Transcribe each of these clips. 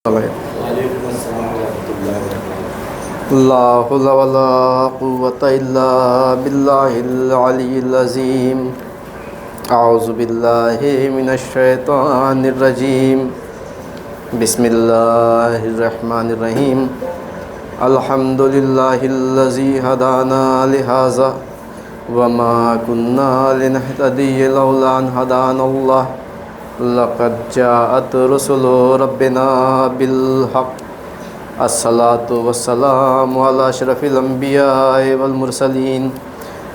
وعلیکم السلام ورحمۃ اللہ وبرکاتہ۔ لا حول ولا قوة الا باللہ العلی العظیم۔ اعوذ باللہ من الشیطان الرجیم۔ بسم اللہ الرحمن الرحیم۔ الحمد للہ الذی ہدانا لہذا وما كنا لنهتدی لولا ان ہدانا اللہ لقد جاءت رسل ربنا بالحق۔ الصلاة والسلام على اشرف الانبیاء والمرسلین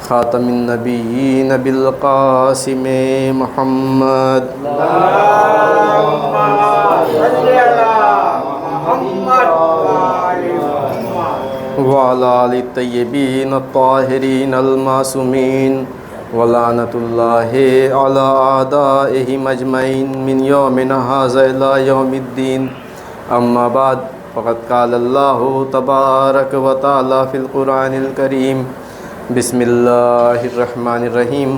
خاتم النبیین بالقاسم محمد وعلى آل الطیبین الطاہرین المعصومین ولعنۃ اللہ علی اعدائہم اجمعین من یومنا ھذا الی یوم الدین۔ اما بعد فقد قال اللہ تبارک و تعالی فی القرآن الکریم۔ بسم اللہ الرحمن الرحیم۔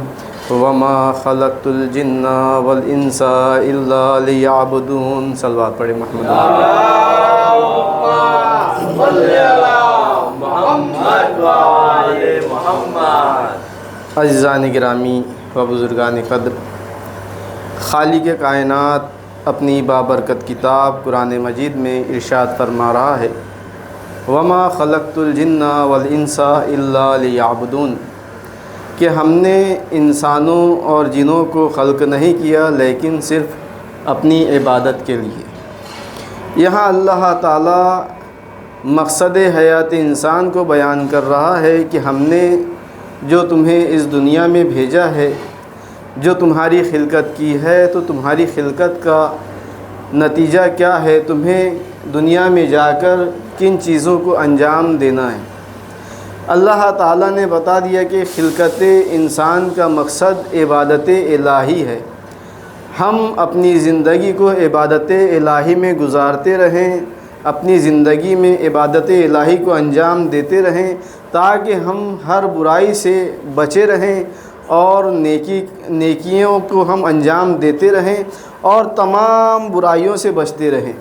وما خلقت الجن والانس الا لیعبدون۔ صلوات پڑھیں محمد عزیزان گرامی و بزرگان قدر، خالق کائنات اپنی بابرکت کتاب قرآن مجید میں ارشاد فرما رہا ہے، وما خلقت الجن والانس الا لیعبدون، کہ ہم نے انسانوں اور جنوں کو خلق نہیں کیا لیکن صرف اپنی عبادت کے لیے۔ یہاں اللہ تعالیٰ مقصد حیات انسان کو بیان کر رہا ہے کہ ہم نے جو تمہیں اس دنیا میں بھیجا ہے، جو تمہاری خلقت کی ہے، تو تمہاری خلقت کا نتیجہ کیا ہے، تمہیں دنیا میں جا کر کن چیزوں کو انجام دینا ہے۔ اللہ تعالیٰ نے بتا دیا کہ خلقت انسان کا مقصد عبادت الہی ہے۔ ہم اپنی زندگی کو عبادت الہی میں گزارتے رہیں، اپنی زندگی میں عبادت الہی کو انجام دیتے رہیں تاکہ ہم ہر برائی سے بچے رہیں اور نیکیوں کو ہم انجام دیتے رہیں اور تمام برائیوں سے بچتے رہیں۔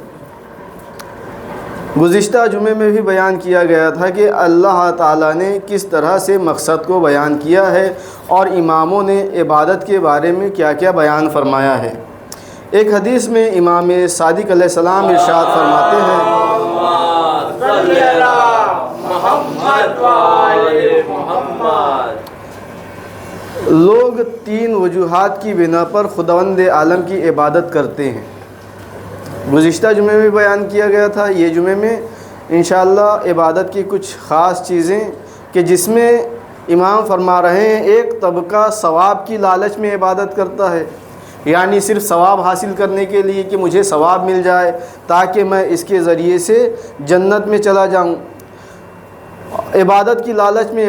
گزشتہ جمعے میں بھی بیان کیا گیا تھا کہ اللہ تعالیٰ نے کس طرح سے مقصد کو بیان کیا ہے اور اماموں نے عبادت کے بارے میں کیا کیا بیان فرمایا ہے۔ ایک حدیث میں امام صادق علیہ السلام ارشاد فرماتے ہیں، لوگ تین وجوہات کی بنا پر خداوند عالم کی عبادت کرتے ہیں۔ گزشتہ جمعے میں بیان کیا گیا تھا، یہ جمعے میں انشاءاللہ عبادت کی کچھ خاص چیزیں کہ جس میں امام فرما رہے ہیں، ایک طبقہ ثواب کی لالچ میں عبادت کرتا ہے، یعنی صرف ثواب حاصل کرنے کے لیے کہ مجھے ثواب مل جائے تاکہ میں اس کے ذریعے سے جنت میں چلا جاؤں۔ عبادت کی لالچ میں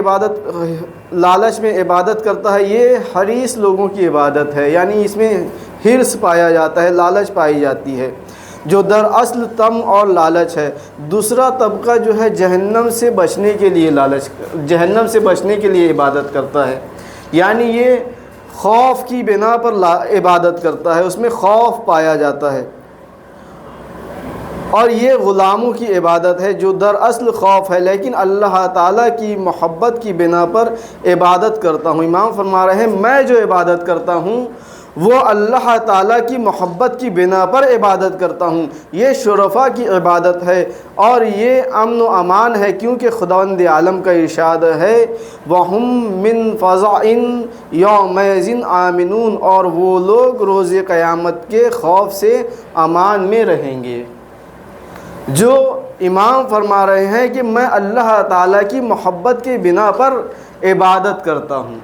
عبادت کرتا ہے، یہ حریص لوگوں کی عبادت ہے، یعنی اس میں حرص پایا جاتا ہے، لالچ پائی جاتی ہے، جو دراصل طمع اور لالچ ہے۔ دوسرا طبقہ جو ہے جہنم سے بچنے کے لیے عبادت کرتا ہے، یعنی یہ خوف کی بنا پر عبادت کرتا ہے، اس میں خوف پایا جاتا ہے۔ اور یہ غلاموں کی عبادت ہے جو دراصل خوف ہے لیکن اللہ تعالیٰ کی محبت کی بنا پر عبادت کرتا ہوں۔ امام فرما رہے ہیں، میں جو عبادت کرتا ہوں وہ اللہ تعالیٰ کی محبت کی بنا پر عبادت کرتا ہوں۔ یہ شرفاء کی عبادت ہے اور یہ امن و امان ہے، کیونکہ خداوند عالم کا ارشاد ہے، وَهُم مِّن فَزَعٍ يَوْمَئِذٍ آمِنُونَ، اور وہ لوگ روز قیامت کے خوف سے امان میں رہیں گے۔ جو امام فرما رہے ہیں کہ میں اللہ تعالیٰ کی محبت کی بنا پر عبادت کرتا ہوں۔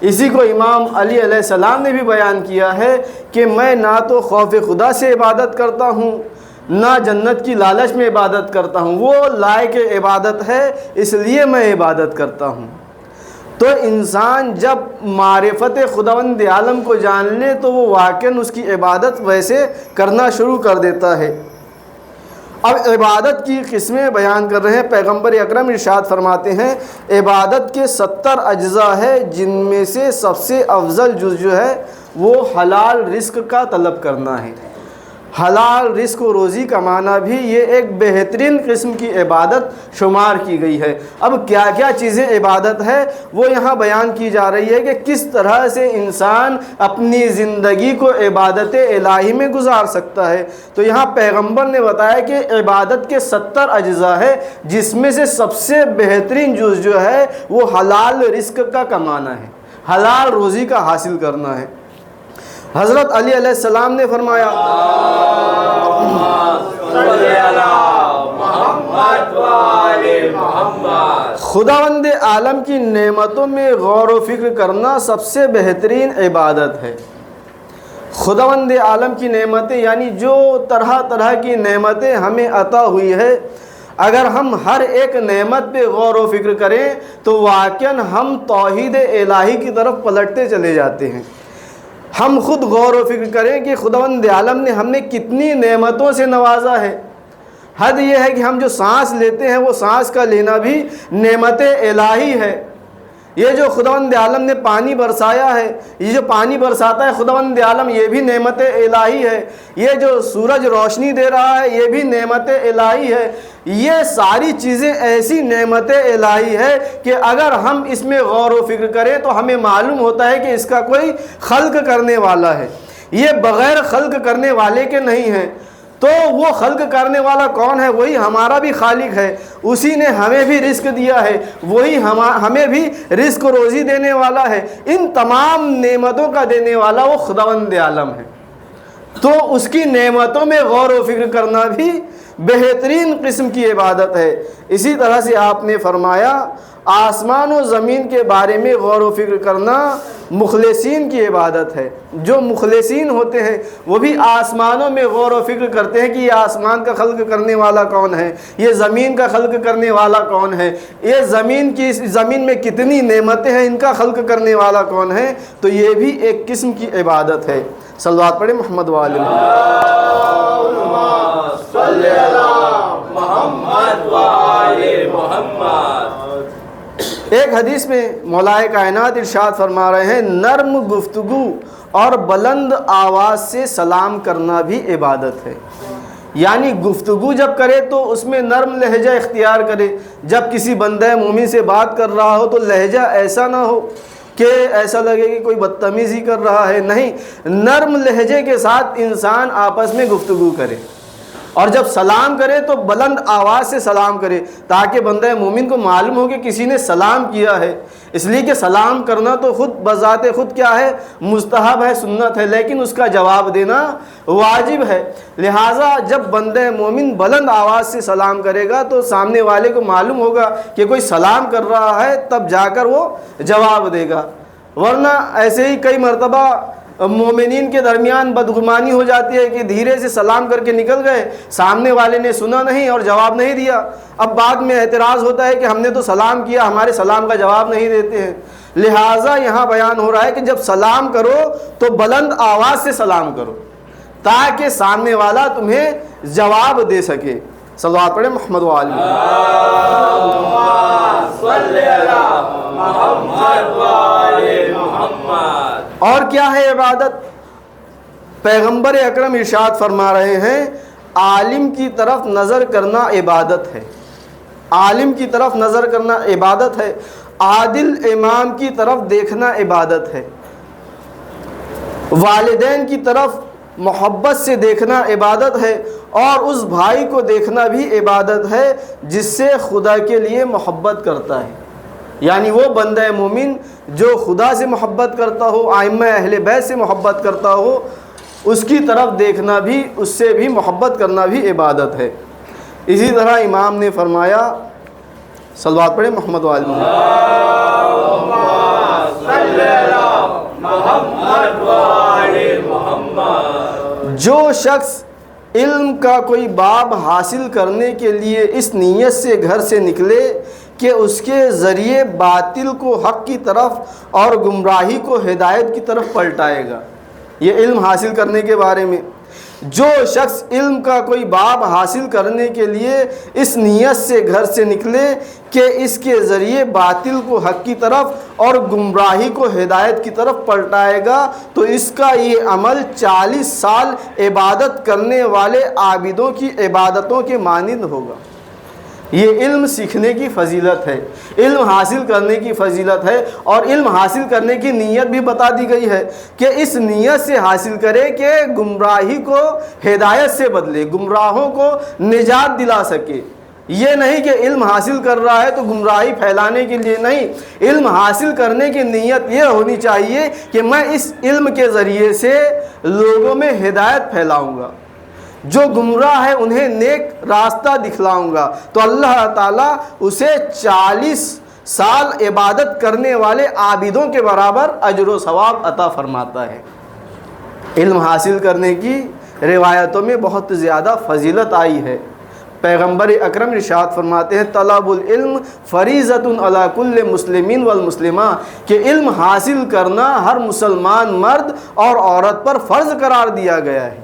اسی کو امام علی علیہ السلام نے بھی بیان کیا ہے کہ میں نہ تو خوف خدا سے عبادت کرتا ہوں، نہ جنت کی لالچ میں عبادت کرتا ہوں، وہ لائق عبادت ہے اس لیے میں عبادت کرتا ہوں۔ تو انسان جب معرفت خداوند عالم کو جان لے تو وہ واقعاً اس کی عبادت ویسے کرنا شروع کر دیتا ہے۔ اب عبادت کی قسمیں بیان کر رہے ہیں۔ پیغمبر اکرم ارشاد فرماتے ہیں عبادت کے 70 اجزاء ہے، جن میں سے سب سے افضل جز جو ہے وہ حلال رزق کا طلب کرنا ہے۔ حلال رزق و روزی کمانا بھی یہ ایک بہترین قسم کی عبادت شمار کی گئی ہے۔ اب کیا کیا چیزیں عبادت ہے وہ یہاں بیان کی جا رہی ہے کہ کس طرح سے انسان اپنی زندگی کو عبادت الہی میں گزار سکتا ہے۔ تو یہاں پیغمبر نے بتایا کہ عبادت کے 70 اجزاء ہے، جس میں سے سب سے بہترین جز جو ہے وہ حلال رزق کا کمانا ہے، حلال روزی کا حاصل کرنا ہے۔ حضرت علی علیہ السلام نے فرمایا خداوند عالم کی نعمتوں میں غور و فکر کرنا سب سے بہترین عبادت ہے۔ خداوند عالم کی نعمتیں یعنی جو طرح طرح کی نعمتیں ہمیں عطا ہوئی ہے، اگر ہم ہر ایک نعمت پہ غور و فکر کریں تو واقعاً ہم توحید الہی کی طرف پلٹتے چلے جاتے ہیں۔ ہم خود غور و فکر کریں کہ خداوند عالم نے ہم نے کتنی نعمتوں سے نوازا ہے۔ حد یہ ہے کہ ہم جو سانس لیتے ہیں وہ سانس کا لینا بھی نعمت الہی ہے۔ یہ جو خداوند عالم نے پانی برسایا ہے، یہ جو پانی برساتا ہے خداوند عالم، یہ بھی نعمت الہی ہے۔ یہ جو سورج روشنی دے رہا ہے یہ بھی نعمت الہی ہے۔ یہ ساری چیزیں ایسی نعمت الہی ہے کہ اگر ہم اس میں غور و فکر کریں تو ہمیں معلوم ہوتا ہے کہ اس کا کوئی خلق کرنے والا ہے، یہ بغیر خلق کرنے والے کے نہیں ہیں۔ تو وہ خلق کرنے والا کون ہے؟ وہی ہمارا بھی خالق ہے، اسی نے ہمیں بھی رزق دیا ہے، وہی ہمیں بھی رزق و روزی دینے والا ہے۔ ان تمام نعمتوں کا دینے والا وہ خداوند عالم ہے۔ تو اس کی نعمتوں میں غور و فکر کرنا بھی بہترین قسم کی عبادت ہے۔ اسی طرح سے آپ نے فرمایا آسمان و زمین کے بارے میں غور و فکر کرنا مخلصین کی عبادت ہے۔ جو مخلصین ہوتے ہیں وہ بھی آسمانوں میں غور و فکر کرتے ہیں کہ یہ آسمان کا خلق کرنے والا کون ہے، یہ زمین کا خلق کرنے والا کون ہے، یہ زمین میں کتنی نعمتیں ہیں، ان کا خلق کرنے والا کون ہے۔ تو یہ بھی ایک قسم کی عبادت ہے۔ صلوات پڑھیں محمد وآل محمد۔ ایک حدیث میں مولا کائنات ارشاد فرما رہے ہیں نرم گفتگو اور بلند آواز سے سلام کرنا بھی عبادت ہے۔ یعنی گفتگو جب کرے تو اس میں نرم لہجہ اختیار کرے۔ جب کسی بندہ مومن سے بات کر رہا ہو تو لہجہ ایسا نہ ہو کہ ایسا لگے کہ کوئی بدتمیزی کر رہا ہے، نہیں، نرم لہجے کے ساتھ انسان آپس میں گفتگو کرے۔ اور جب سلام کرے تو بلند آواز سے سلام کرے تاکہ بندہ مومن کو معلوم ہو کہ کسی نے سلام کیا ہے۔ اس لیے کہ سلام کرنا تو خود بذات خود کیا ہے؟ مستحب ہے، سنت ہے، لیکن اس کا جواب دینا واجب ہے۔ لہٰذا جب بندہ مومن بلند آواز سے سلام کرے گا تو سامنے والے کو معلوم ہوگا کہ کوئی سلام کر رہا ہے، تب جا کر وہ جواب دے گا۔ ورنہ ایسے ہی کئی مرتبہ مومنین کے درمیان بدگمانی ہو جاتی ہے کہ دھیرے سے سلام کر کے نکل گئے، سامنے والے نے سنا نہیں اور جواب نہیں دیا۔ اب بعد میں اعتراض ہوتا ہے کہ ہم نے تو سلام کیا، ہمارے سلام کا جواب نہیں دیتے ہیں۔ لہٰذا یہاں بیان ہو رہا ہے کہ جب سلام کرو تو بلند آواز سے سلام کرو تاکہ سامنے والا تمہیں جواب دے سکے۔ صلوات پڑھیں محمد وآل محمد۔ اور کیا ہے عبادت؟ پیغمبر اکرم ارشاد فرما رہے ہیں عالم کی طرف نظر کرنا عبادت ہے۔ عالم کی طرف نظر کرنا عبادت ہے، عادل امام کی طرف دیکھنا عبادت ہے، والدین کی طرف محبت سے دیکھنا عبادت ہے، اور اس بھائی کو دیکھنا بھی عبادت ہے جس سے خدا کے لیے محبت کرتا ہے۔ یعنی وہ بندہ مومن جو خدا سے محبت کرتا ہو، ائمہ اہل بیت سے محبت کرتا ہو، اس کی طرف دیکھنا بھی، اس سے بھی محبت کرنا بھی عبادت ہے۔ اسی طرح امام نے فرمایا، صلوات پڑھیں محمد وآل محمد۔ جو شخص علم کا کوئی باب حاصل کرنے کے لیے اس نیت سے گھر سے نکلے کہ اس کے ذریعے باطل کو حق کی طرف اور گمراہی کو ہدایت کی طرف پلٹائے گا، یہ علم حاصل کرنے کے بارے میں جو شخص علم کا کوئی باب حاصل کرنے کے لیے اس نیت سے گھر سے نکلے کہ اس کے ذریعے باطل کو حق کی طرف اور گمراہی کو ہدایت کی طرف پلٹائے گا تو اس کا یہ عمل 40 سال عبادت کرنے والے عابدوں کی عبادتوں کے مانند ہوگا۔ یہ علم سیکھنے کی فضیلت ہے، علم حاصل کرنے کی فضیلت ہے، اور علم حاصل کرنے کی نیت بھی بتا دی گئی ہے کہ اس نیت سے حاصل کرے کہ گمراہی کو ہدایت سے بدلے، گمراہوں کو نجات دلا سکے۔ یہ نہیں کہ علم حاصل کر رہا ہے تو گمراہی پھیلانے کے لیے نہیں، علم حاصل کرنے کی نیت یہ ہونی چاہیے کہ میں اس علم کے ذریعے سے لوگوں میں ہدایت پھیلاؤں گا، جو گمراہ ہے انہیں نیک راستہ دکھلاؤں گا، تو اللہ تعالیٰ اسے 40 سال عبادت کرنے والے عابدوں کے برابر اجر و ثواب عطا فرماتا ہے۔ علم حاصل کرنے کی روایتوں میں بہت زیادہ فضیلت آئی ہے۔ پیغمبر اکرم ارشاد فرماتے ہیں طلب العلم فریضۃ علی کل مسلمین والمسلمہ، کہ علم حاصل کرنا ہر مسلمان مرد اور عورت پر فرض قرار دیا گیا ہے۔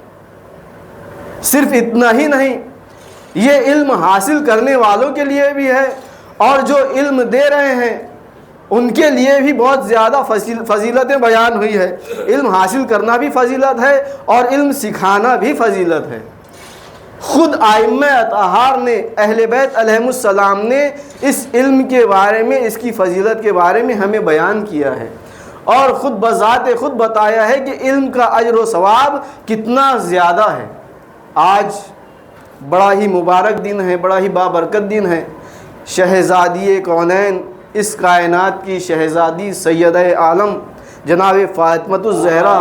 صرف اتنا ہی نہیں، یہ علم حاصل کرنے والوں کے لیے بھی ہے، اور جو علم دے رہے ہیں ان کے لیے بھی بہت زیادہ فضیلتیں بیان ہوئی ہے۔ علم حاصل کرنا بھی فضیلت ہے اور علم سکھانا بھی فضیلت ہے۔ خود ائمہ اطہار نے، اہل بیت علیہم السلام نے اس علم کے بارے میں، اس کی فضیلت کے بارے میں ہمیں بیان کیا ہے، اور خود بذات خود بتایا ہے کہ علم کا اجر و ثواب کتنا زیادہ ہے۔ آج بڑا ہی مبارک دن ہے، بڑا ہی بابرکت دن ہے۔ شہزادی کونین، اس کائنات کی شہزادی سیدہ عالم جناب فاطمۃ الزہرا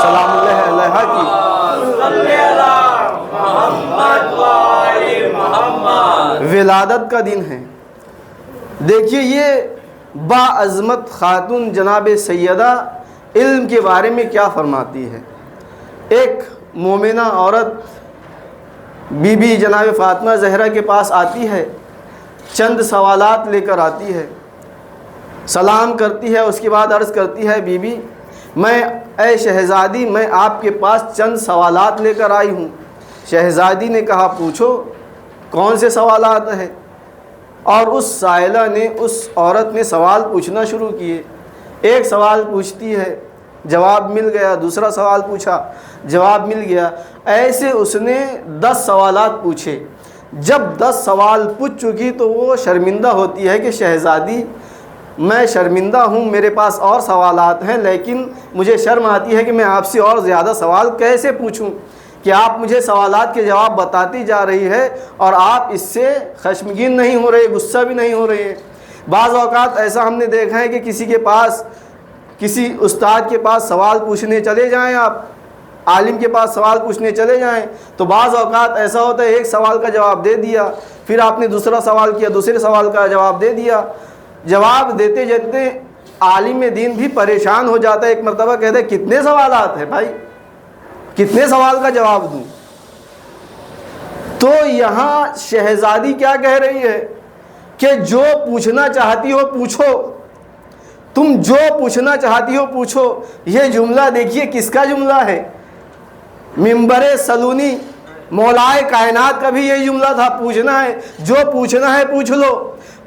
سلام اللہ علیہا کی ولادت کا دن ہے۔ دیکھیے یہ باعظمت خاتون جناب سیدہ علم کے بارے میں کیا فرماتی ہے۔ ایک مومنہ عورت بی بی جناب فاطمہ زہرا کے پاس آتی ہے، چند سوالات لے کر آتی ہے، سلام کرتی ہے، اس کے بعد عرض کرتی ہے بی بی اے شہزادی میں آپ کے پاس چند سوالات لے کر آئی ہوں۔ شہزادی نے کہا پوچھو کون سے سوالات ہیں، اور اس سائلہ نے، اس عورت نے سوال پوچھنا شروع کیے۔ ایک سوال پوچھتی ہے، جواب مل گیا، دوسرا سوال پوچھا، جواب مل گیا، ایسے اس نے 10 سوالات پوچھے۔ جب 10 سوال پوچھ چکی تو وہ شرمندہ ہوتی ہے کہ شہزادی میں شرمندہ ہوں، میرے پاس اور سوالات ہیں، لیکن مجھے شرم آتی ہے کہ میں آپ سے اور زیادہ سوال کیسے پوچھوں کہ آپ مجھے سوالات کے جواب بتاتی جا رہی ہے اور آپ اس سے خشمگین نہیں ہو رہے، غصہ بھی نہیں ہو رہے ہیں۔ بعض اوقات ایسا ہم نے دیکھا ہے کہ کسی کے پاس، کسی استاد کے پاس سوال پوچھنے چلے جائیں، آپ عالم کے پاس سوال پوچھنے چلے جائیں تو بعض اوقات ایسا ہوتا ہے ایک سوال کا جواب دے دیا، پھر آپ نے دوسرا سوال کیا، دوسرے سوال کا جواب دے دیا، جواب دیتے دیتے عالم دین بھی پریشان ہو جاتا ہے۔ ایک مرتبہ کہتے ہیں کتنے سوالات ہیں بھائی، کتنے سوال کا جواب دوں؟ تو یہاں شہزادی کیا کہہ رہی ہے کہ جو پوچھنا چاہتی ہو پوچھو، تم جو پوچھنا چاہتی ہو پوچھو۔ یہ جملہ دیکھیے کس کا جملہ ہے، منبر سلونی مولائے کائنات کا بھی یہ جملہ تھا، پوچھنا ہے، جو پوچھنا ہے پوچھ لو۔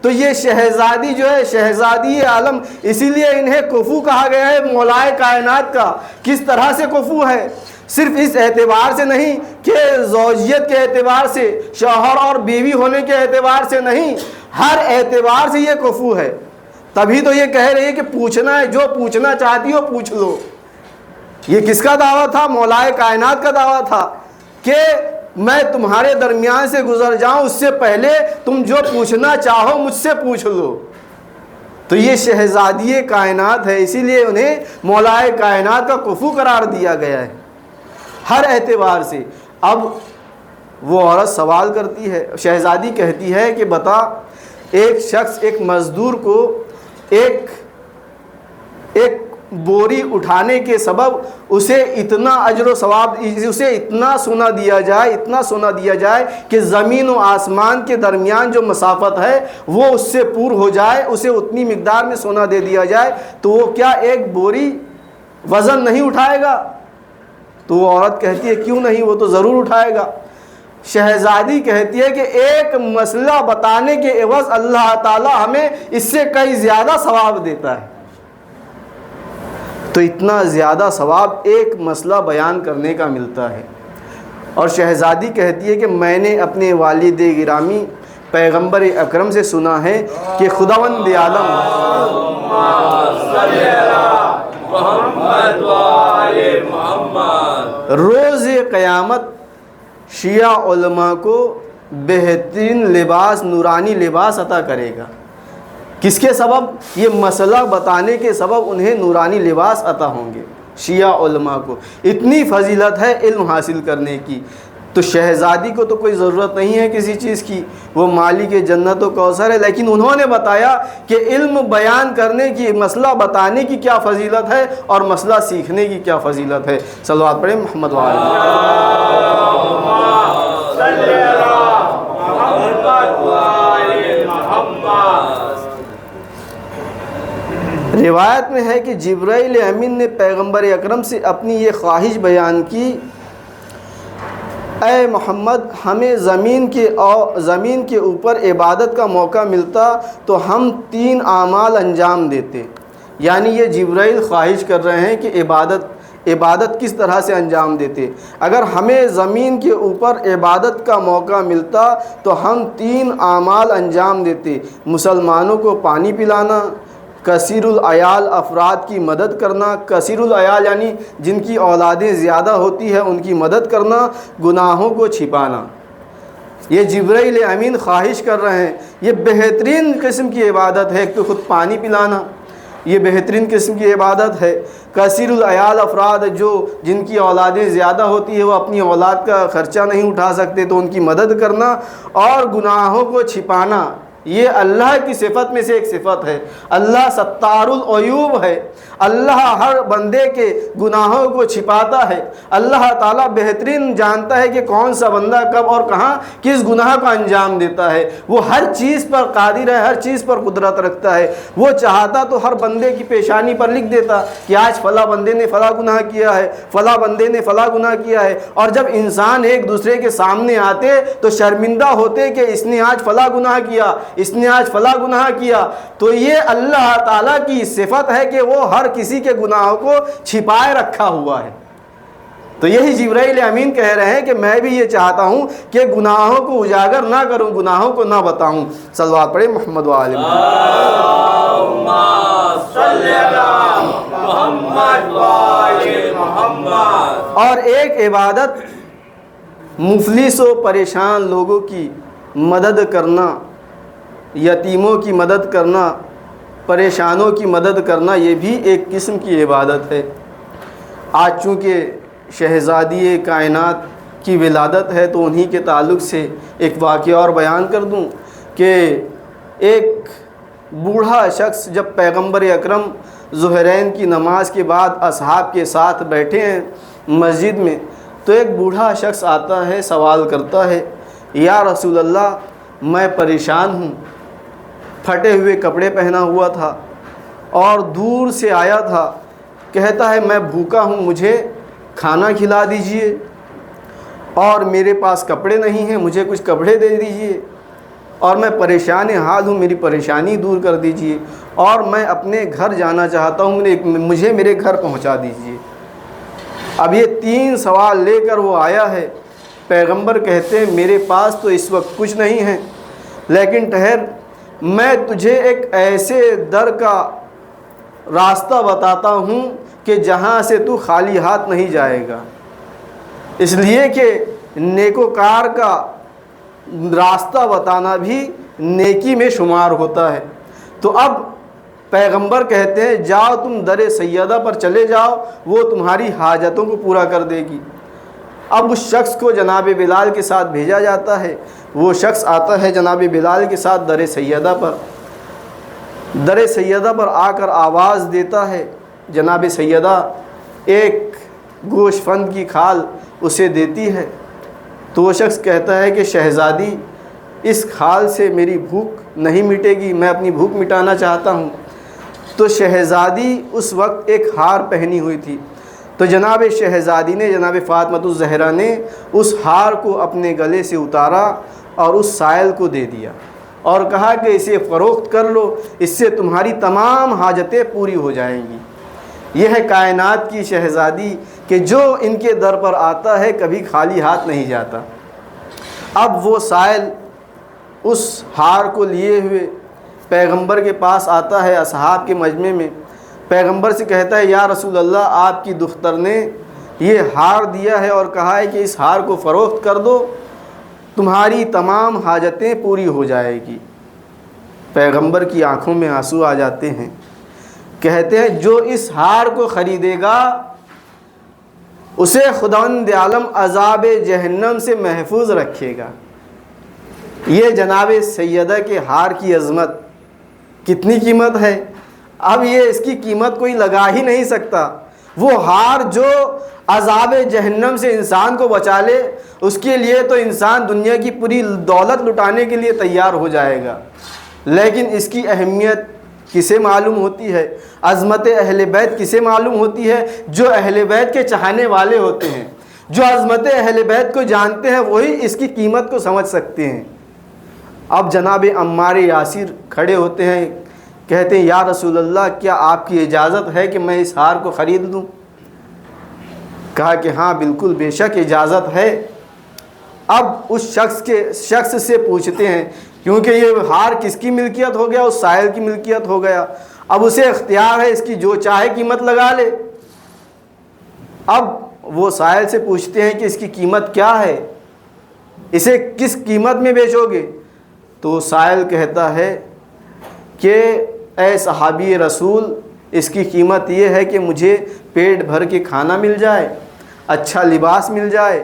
تو یہ شہزادی جو ہے، شہزادی عالم، اسی لیے انہیں کفو کہا گیا ہے مولائے کائنات کا۔ کس طرح سے کفو ہے؟ صرف اس اعتبار سے نہیں کہ زوجیت کے اعتبار سے، شوہر اور بیوی ہونے کے اعتبار سے نہیں، ہر اعتبار سے یہ کفو ہے۔ تبھی تو یہ کہہ رہی ہے کہ پوچھنا ہے، جو پوچھنا چاہتی ہو پوچھ لو۔ یہ کس کا دعویٰ تھا؟ مولائے کائنات کا دعویٰ تھا کہ میں تمہارے درمیان سے گزر جاؤں اس سے پہلے تم جو پوچھنا چاہو مجھ سے پوچھ لو۔ تو یہ شہزادی کائنات ہے، اسی لیے انہیں مولائے کائنات کا کفو قرار دیا گیا ہے ہر اعتبار سے۔ اب وہ عورت سوال کرتی ہے، شہزادی کہتی ہے کہ بتا، ایک شخص، ایک مزدور کو ایک بوری اٹھانے کے سبب اسے اتنا اجر و ثواب، اسے اتنا سونا دیا جائے، اتنا سونا دیا جائے کہ زمین و آسمان کے درمیان جو مسافت ہے وہ اس سے پور ہو جائے، اسے اتنی مقدار میں سونا دے دیا جائے، تو وہ کیا ایک بوری وزن نہیں اٹھائے گا؟ تو وہ عورت کہتی ہے کیوں نہیں، وہ تو ضرور اٹھائے گا۔ شہزادی کہتی ہے کہ ایک مسئلہ بتانے کے عوض اللہ تعالی ہمیں اس سے کئی زیادہ ثواب دیتا ہے۔ تو اتنا زیادہ ثواب ایک مسئلہ بیان کرنے کا ملتا ہے۔ اور شہزادی کہتی ہے کہ میں نے اپنے والد گرامی پیغمبر اکرم سے سنا ہے کہ خداوند عالم روز قیامت شیعہ علماء کو بہترین لباس، نورانی لباس عطا کرے گا۔ کس کے سبب؟ یہ مسئلہ بتانے کے سبب انہیں نورانی لباس عطا ہوں گے شیعہ علماء کو۔ اتنی فضیلت ہے علم حاصل کرنے کی۔ تو شہزادی کو تو کوئی ضرورت نہیں ہے کسی چیز کی، وہ مالک جنت و کوثر ہے، لیکن انہوں نے بتایا کہ علم بیان کرنے کی، مسئلہ بتانے کی کیا فضیلت ہے اور مسئلہ سیکھنے کی کیا فضیلت ہے۔ صلوات پڑھیں محمد روایت میں ہے کہ جبرائیل امین نے پیغمبر اکرم سے اپنی یہ خواہش بیان کی، اے محمد ہمیں زمین کے اوپر عبادت کا موقع ملتا تو ہم 3 اعمال انجام دیتے۔ یعنی یہ جبرائیل خواہش کر رہے ہیں کہ عبادت کس طرح سے انجام دیتے۔ اگر ہمیں زمین کے اوپر عبادت کا موقع ملتا تو ہم 3 اعمال انجام دیتے۔ مسلمانوں کو پانی پلانا، کثیر العیال افراد کی مدد کرنا، کثیر العیال یعنی جن کی اولادیں زیادہ ہوتی ہے ان کی مدد کرنا، گناہوں کو چھپانا۔ یہ جبرائیل امین خواہش کر رہے ہیں۔ یہ بہترین قسم کی عبادت ہے۔ ایک تو خود پانی پلانا، یہ بہترین قسم کی عبادت ہے۔ کثیر العیال افراد جن کی اولادیں زیادہ ہوتی ہے، وہ اپنی اولاد کا خرچہ نہیں اٹھا سکتے تو ان کی مدد کرنا، اور گناہوں کو چھپانا۔ یہ اللہ کی صفت میں سے ایک صفت ہے۔ اللہ ستار العیوب ہے۔ اللہ ہر بندے کے گناہوں کو چھپاتا ہے۔ اللہ تعالیٰ بہترین جانتا ہے کہ کون سا بندہ کب اور کہاں کس گناہ کو انجام دیتا ہے۔ وہ ہر چیز پر قادر ہے، ہر چیز پر قدرت رکھتا ہے۔ وہ چاہتا تو ہر بندے کی پیشانی پر لکھ دیتا کہ آج فلاں بندے نے فلاں گناہ کیا ہے، فلاں بندے نے فلاں گناہ کیا ہے، اور جب انسان ایک دوسرے کے سامنے آتے تو شرمندہ ہوتے کہ اس نے آج فلاں گناہ کیا، اس نے آج فلاں گناہ کیا۔ تو یہ اللہ تعالیٰ کی صفت ہے کہ وہ ہر کسی کے گناہوں کو چھپائے رکھا ہوا ہے۔ تو یہی جبرائیل امین کہہ رہے ہیں کہ میں بھی یہ چاہتا ہوں کہ گناہوں کو اجاگر نہ کروں، گناہوں کو نہ بتاؤں۔ صلوات پڑھیں محمد وآل محمد۔ اور ایک عبادت مفلس و پریشان لوگوں کی مدد کرنا، یتیموں کی مدد کرنا، پریشانوں کی مدد کرنا، یہ بھی ایک قسم کی عبادت ہے۔ آج چونکہ شہزادی کائنات کی ولادت ہے تو انہی کے تعلق سے ایک واقعہ اور بیان کر دوں کہ ایک بوڑھا شخص جب پیغمبر اکرم ظہرین کی نماز کے بعد اصحاب کے ساتھ بیٹھے ہیں مسجد میں، تو ایک بوڑھا شخص آتا ہے، سوال کرتا ہے، یا رسول اللہ میں پریشان ہوں، پھٹے ہوئے کپڑے پہنا ہوا تھا اور دور سے آیا تھا، کہتا ہے میں بھوکا ہوں، مجھے کھانا کھلا دیجئے، اور میرے پاس کپڑے نہیں ہیں، مجھے کچھ کپڑے دے دیجئے، اور میں پریشان حال ہوں، میری پریشانی دور کر دیجئے، اور میں اپنے گھر جانا چاہتا ہوں، مجھے میرے گھر پہنچا دیجئے۔ اب یہ 3 سوال لے کر وہ آیا ہے۔ پیغمبر کہتے ہیں میرے پاس تو اس وقت کچھ نہیں ہے، لیکن ٹھہر، میں تجھے ایک ایسے در کا راستہ بتاتا ہوں کہ جہاں سے تو خالی ہاتھ نہیں جائے گا، اس لیے کہ نیکوکار کا راستہ بتانا بھی نیکی میں شمار ہوتا ہے۔ تو اب پیغمبر کہتے ہیں جاؤ تم در سیدہ پر چلے جاؤ، وہ تمہاری حاجتوں کو پورا کر دے گی۔ اب اس شخص کو جناب بلال کے ساتھ بھیجا جاتا ہے، وہ شخص آتا ہے جناب بلال کے ساتھ در سیدہ پر، در سیدہ پر آ کر آواز دیتا ہے، جناب سیدہ ایک گوشت فند کی کھال اسے دیتی ہے، تو وہ شخص کہتا ہے کہ شہزادی اس کھال سے میری بھوک نہیں مٹے گی، میں اپنی بھوک مٹانا چاہتا ہوں۔ تو شہزادی اس وقت ایک ہار پہنی ہوئی تھی، تو جناب شہزادی نے، جناب فاطمۃ الزہرا نے اس ہار کو اپنے گلے سے اتارا اور اس سائل کو دے دیا اور کہا کہ اسے فروخت کر لو، اس سے تمہاری تمام حاجتیں پوری ہو جائیں گی۔ یہ ہے کائنات کی شہزادی کہ جو ان کے در پر آتا ہے کبھی خالی ہاتھ نہیں جاتا۔ اب وہ سائل اس ہار کو لیے ہوئے پیغمبر کے پاس آتا ہے، اصحاب کے مجمع میں پیغمبر سے کہتا ہے یا رسول اللہ، آپ کی دختر نے یہ ہار دیا ہے اور کہا ہے کہ اس ہار کو فروخت کر دو، تمہاری تمام حاجتیں پوری ہو جائے گی۔ پیغمبر کی آنکھوں میں آنسو آ جاتے ہیں، کہتے ہیں جو اس ہار کو خریدے گا اسے خداوند عالم عذاب جہنم سے محفوظ رکھے گا۔ یہ جناب سیدہ کے ہار کی عظمت کتنی قیمت ہے، اب یہ اس کی قیمت کوئی لگا ہی نہیں سکتا۔ وہ ہار جو عذاب جہنم سے انسان کو بچا لے، اس کے لیے تو انسان دنیا کی پوری دولت لٹانے کے لیے تیار ہو جائے گا، لیکن اس کی اہمیت کسے معلوم ہوتی ہے، عظمت اہل بیت کسے معلوم ہوتی ہے؟ جو اہل بیت کے چاہنے والے ہوتے ہیں، جو عظمت اہل بیت کو جانتے ہیں، وہی اس کی قیمت کو سمجھ سکتے ہیں۔ اب جناب عمار یاسر کھڑے ہوتے ہیں، کہتے ہیں یا رسول اللہ، کیا آپ کی اجازت ہے کہ میں اس ہار کو خرید لوں؟ کہا کہ ہاں بالکل، بے شک اجازت ہے۔ اب اس شخص سے پوچھتے ہیں، کیونکہ یہ ہار کس کی ملکیت ہو گیا؟ اس سائل کی ملکیت ہو گیا، اب اسے اختیار ہے اس کی جو چاہے قیمت لگا لے۔ اب وہ سائل سے پوچھتے ہیں کہ اس کی قیمت کیا ہے، اسے کس قیمت میں بیچو گے؟ تو سائل کہتا ہے کہ اے صحابی رسول، اس کی قیمت یہ ہے کہ مجھے پیٹ بھر کے کھانا مل جائے، اچھا لباس مل جائے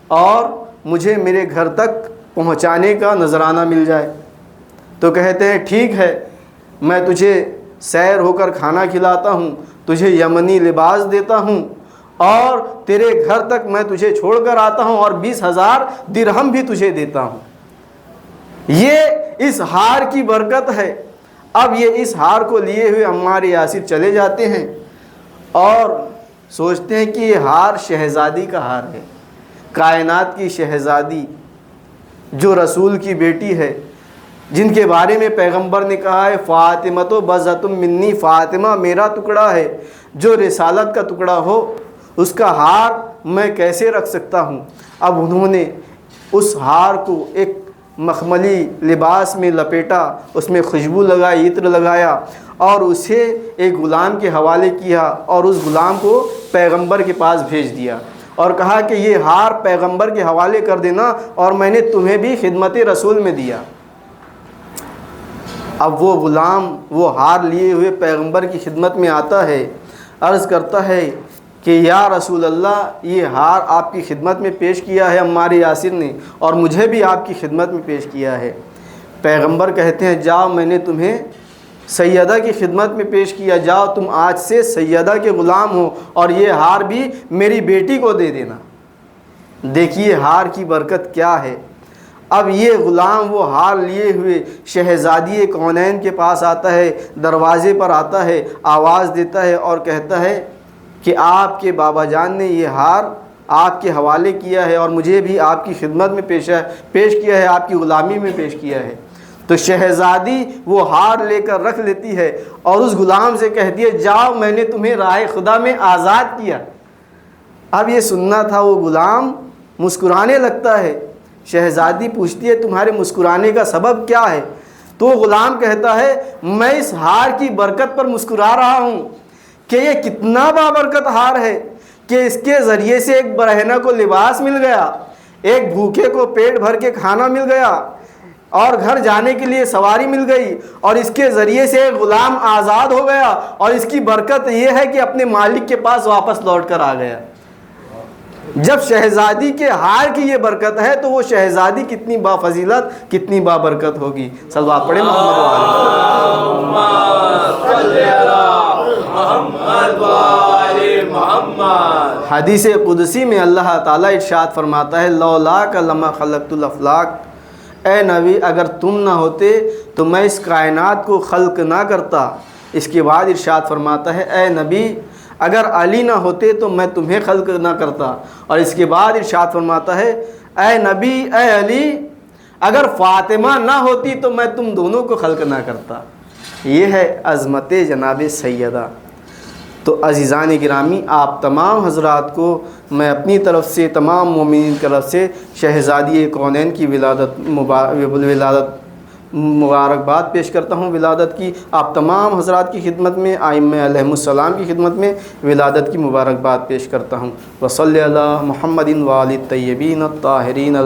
اور مجھے میرے گھر تک پہنچانے کا نذرانہ مل جائے۔ تو کہتے ہیں ٹھیک ہے، میں تجھے سیر ہو کر کھانا کھلاتا ہوں، تجھے یمنی لباس دیتا ہوں اور تیرے گھر تک میں تجھے چھوڑ کر آتا ہوں اور 20,000 درہم بھی تجھے دیتا ہوں۔ یہ اس ہار کی برکت ہے۔ اب یہ اس ہار کو لیے ہوئے عمار یاسر چلے جاتے ہیں اور سوچتے ہیں کہ یہ ہار شہزادی کا ہار ہے، کائنات کی شہزادی جو رسول کی بیٹی ہے، جن کے بارے میں پیغمبر نے کہا ہے فاطمہ تو بضعۃ منی، فاطمہ میرا ٹکڑا ہے، جو رسالت کا ٹکڑا ہو اس کا ہار میں کیسے رکھ سکتا ہوں؟ اب انہوں نے اس ہار کو ایک مخملی لباس میں لپیٹا، اس میں خوشبو لگائی، عطر لگایا اور اسے ایک غلام کے حوالے کیا اور اس غلام کو پیغمبر کے پاس بھیج دیا اور کہا کہ یہ ہار پیغمبر کے حوالے کر دینا اور میں نے تمہیں بھی خدمت رسول میں دیا۔ اب وہ غلام وہ ہار لیے ہوئے پیغمبر کی خدمت میں آتا ہے، عرض کرتا ہے کہ یا رسول اللہ، یہ ہار آپ کی خدمت میں پیش کیا ہے عمار یاسر نے اور مجھے بھی آپ کی خدمت میں پیش کیا ہے۔ پیغمبر کہتے ہیں جاؤ، میں نے تمہیں سیدہ کی خدمت میں پیش کیا، جاؤ تم آج سے سیدہ کے غلام ہو اور یہ ہار بھی میری بیٹی کو دے دینا۔ دیکھیے ہار کی برکت کیا ہے۔ اب یہ غلام وہ ہار لیے ہوئے شہزادی کونین کے پاس آتا ہے، دروازے پر آتا ہے، آواز دیتا ہے اور کہتا ہے کہ آپ کے بابا جان نے یہ ہار آپ کے حوالے کیا ہے اور مجھے بھی آپ کی خدمت میں پیش کیا ہے، آپ کی غلامی میں پیش کیا ہے۔ تو شہزادی وہ ہار لے کر رکھ لیتی ہے اور اس غلام سے کہتی ہے جاؤ، میں نے تمہیں راہ خدا میں آزاد کیا۔ اب یہ سننا تھا، وہ غلام مسکرانے لگتا ہے۔ شہزادی پوچھتی ہے تمہارے مسکرانے کا سبب کیا ہے؟ تو وہ غلام کہتا ہے میں اس ہار کی برکت پر مسکرا رہا ہوں کہ یہ کتنا بابرکت ہار ہے کہ اس کے ذریعے سے ایک برہنہ کو لباس مل گیا، ایک بھوکے کو پیٹ بھر کے کھانا مل گیا اور گھر جانے کے لیے سواری مل گئی اور اس کے ذریعے سے ایک غلام آزاد ہو گیا اور اس کی برکت یہ ہے کہ اپنے مالک کے پاس واپس لوٹ کر آ گیا۔ جب شہزادی کے ہار کی یہ برکت ہے تو وہ شہزادی کتنی بافضیلت، کتنی بابرکت ہوگی۔ صلوات پڑھیں محمد وآلہ۔ حدیث قدسی میں اللہ تعالیٰ ارشاد فرماتا ہے لولاک لما خلقت الافلاک، اے نبی اگر تم نہ ہوتے تو میں اس کائنات کو خلق نہ کرتا۔ اس کے بعد ارشاد فرماتا ہے اے نبی اگر علی نہ ہوتے تو میں تمہیں خلق نہ کرتا۔ اور اس کے بعد ارشاد فرماتا ہے اے نبی اے علی اگر فاطمہ نہ ہوتی تو میں تم دونوں کو خلق نہ کرتا۔ یہ ہے عظمت جناب سیدہ۔ تو عزیزان گرامی، آپ تمام حضرات کو میں اپنی طرف سے، تمام مومنین کی طرف سے شہزادی کونین کی ولادت مبارکباد پیش کرتا ہوں ولادت کی۔ آپ تمام حضرات کی خدمت میں، ائمہ علیہم السلام کی خدمت میں ولادت کی مبارکباد پیش کرتا ہوں۔ وصلی اللہ محمد و آلہ الطیبین الطاہرین